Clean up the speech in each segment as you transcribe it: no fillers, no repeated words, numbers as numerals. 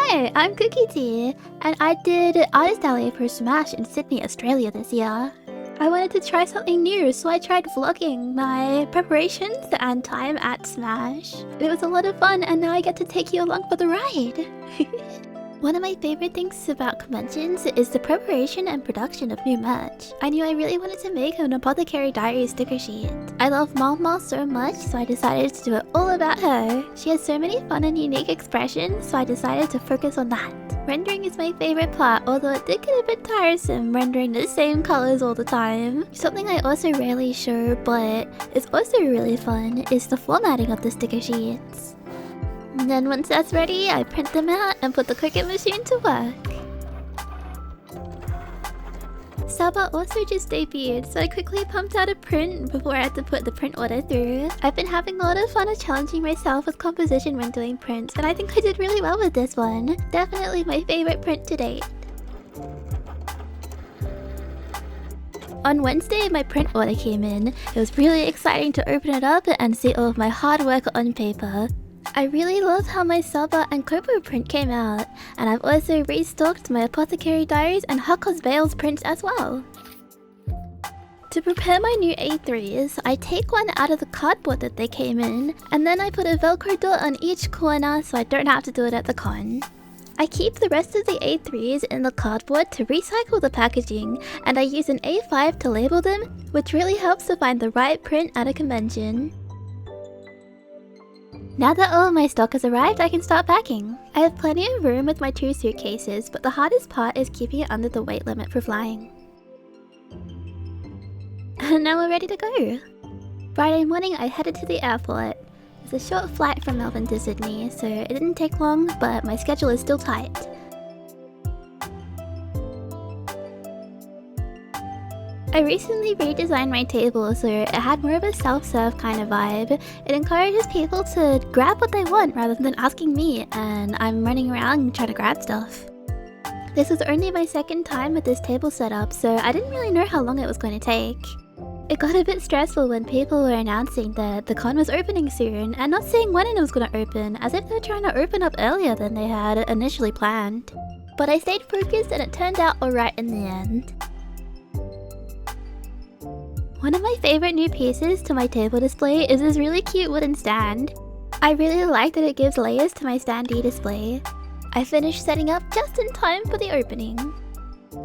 Hi, I'm Cookie Tea, and I did Artist Alley for Smash in Sydney, Australia this year. I wanted to try something new, so I tried vlogging my preparations and time at Smash. It was a lot of fun, and now I get to take you along for the ride. One of my favorite things about conventions is the preparation and production of new merch. I knew I really wanted to make an Apothecary Diaries sticker sheet. I love Mal so much, so I decided to do it all about her. She has so many fun and unique expressions, so I decided to focus on that. Rendering is my favorite part, although it did get a bit tiresome rendering the same colors all the time. Something I also rarely show, but is also really fun, is the formatting of the sticker sheets. And then once that's ready, I print them out and put the Cricut machine to work. Saba also just debuted, so I quickly pumped out a print before I had to put the print order through. I've been having a lot of fun challenging myself with composition when doing prints, and I think I did really well with this one. Definitely my favorite print to date. On Wednesday, my print order came in. It was really exciting to open it up and see all of my hard work on paper. I really love how my Saba and Kopo print came out, and I've also restocked my Apothecary Diaries and Hakos Bales prints as well. To prepare my new A3s, I take one out of the cardboard that they came in, and then I put a Velcro dot on each corner so I don't have to do it at the con. I keep the rest of the A3s in the cardboard to recycle the packaging, and I use an A5 to label them, which really helps to find the right print at a convention. Now that all of my stock has arrived, I can start packing. I have plenty of room with my 2 suitcases, but the hardest part is keeping it under the weight limit for flying. And now we're ready to go! Friday morning I headed to the airport. It's a short flight from Melbourne to Sydney, so it didn't take long, but my schedule is still tight. I recently redesigned my table so it had more of a self-serve kind of vibe. It encourages people to grab what they want rather than asking me, and I'm running around trying to grab stuff. This was only my second time with this table setup, so I didn't really know how long it was going to take. It got a bit stressful when people were announcing that the con was opening soon and not saying when it was going to open, as if they were trying to open up earlier than they had initially planned. But I stayed focused and it turned out alright in the end. One of my favorite new pieces to my table display is this really cute wooden stand. I really like that it gives layers to my standee display. I finished setting up just in time for the opening.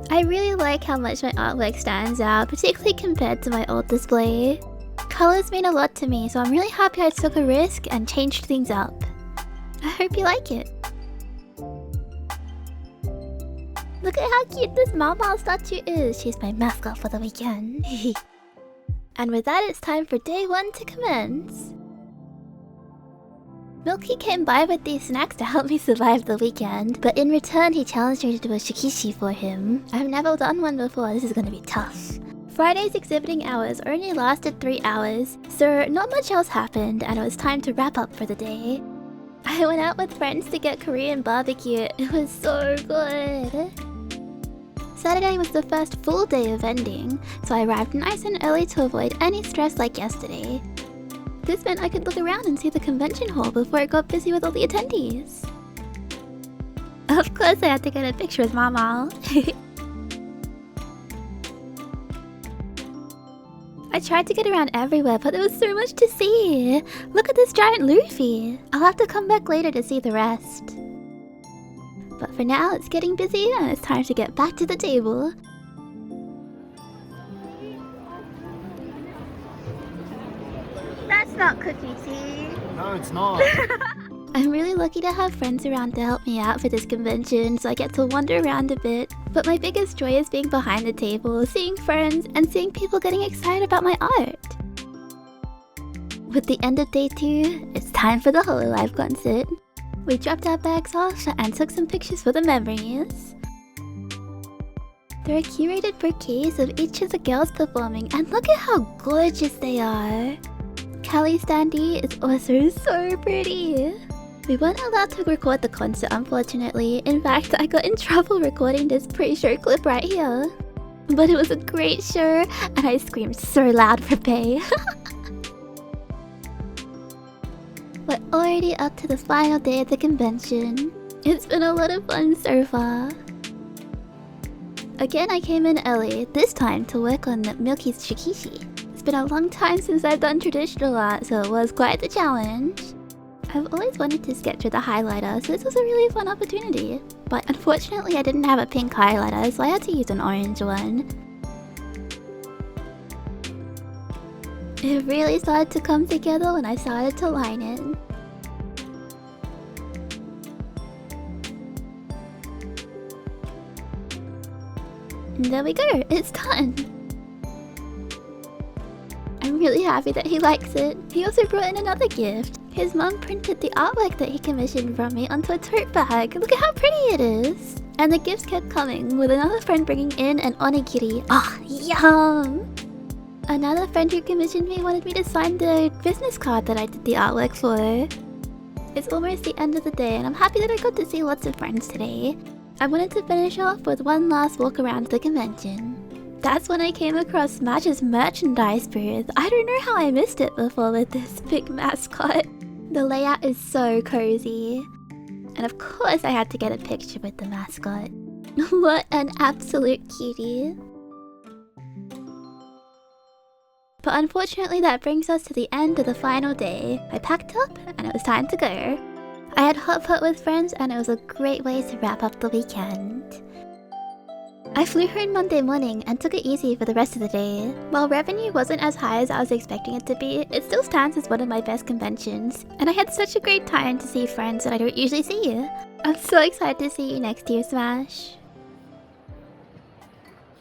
I really like how much my artwork stands out, particularly compared to my old display. Colors mean a lot to me, so I'm really happy I took a risk and changed things up. I hope you like it. Look at how cute this Mal statue is. She's my mascot for the weekend. And with that, it's time for day 1 to commence. Milky came by with these snacks to help me survive the weekend, but in return he challenged me to do a shikishi for him. I've never done one before, this is gonna be tough. Friday's exhibiting hours only lasted 3 hours, so not much else happened and it was time to wrap up for the day. I went out with friends to get Korean barbecue, it was so good. Saturday was the first full day of vending, so I arrived nice and early to avoid any stress like yesterday. This meant I could look around and see the convention hall before it got busy with all the attendees. Of course I had to get a picture with Mama. I tried to get around everywhere, but there was so much to see. Look at this giant Luffy. I'll have to come back later to see the rest. But for now, it's getting busy and it's time to get back to the table. That's not Cookie Tea. No, it's not. I'm really lucky to have friends around to help me out for this convention, so I get to wander around a bit. But my biggest joy is being behind the table, seeing friends, and seeing people getting excited about my art. With the end of day 2, it's time for the Hololive concert. We dropped our bags off and took some pictures for the memories. There are curated bouquets of each of the girls performing, and look at how gorgeous they are! Callie's standee is also so pretty! We weren't allowed to record the concert, unfortunately. In fact, I got in trouble recording this pre-show clip right here. But it was a great show, and I screamed so loud for Bae. We're already up to the final day of the convention. It's been a lot of fun so far. Again, I came in early, this time to work on Milky's Shikishi. It's been a long time since I've done traditional art, so it was quite the challenge. I've always wanted to sketch with a highlighter, so this was a really fun opportunity. But unfortunately I didn't have a pink highlighter, so I had to use an orange one. It really started to come together when I started to line it. And there we go, it's done! I'm really happy that he likes it. He also brought in another gift. His mum printed the artwork that he commissioned from me onto a tote bag. Look at how pretty it is! And the gifts kept coming, with another friend bringing in an onigiri. Ah, yum! Another friend who commissioned me wanted me to sign the business card that I did the artwork for. It's almost the end of the day and I'm happy that I got to see lots of friends today. I wanted to finish off with one last walk around the convention. That's when I came across Smash's merchandise booth. I don't know how I missed it before with this big mascot. The layout is so cozy. And of course I had to get a picture with the mascot. What an absolute cutie. But unfortunately that brings us to the end of the final day. I packed up and it was time to go. I had hot pot with friends and it was a great way to wrap up the weekend. I flew home Monday morning and took it easy for the rest of the day. While revenue wasn't as high as I was expecting it to be, it still stands as one of my best conventions. And I had such a great time to see friends that I don't usually see. I'm so excited to see you next year, Smash.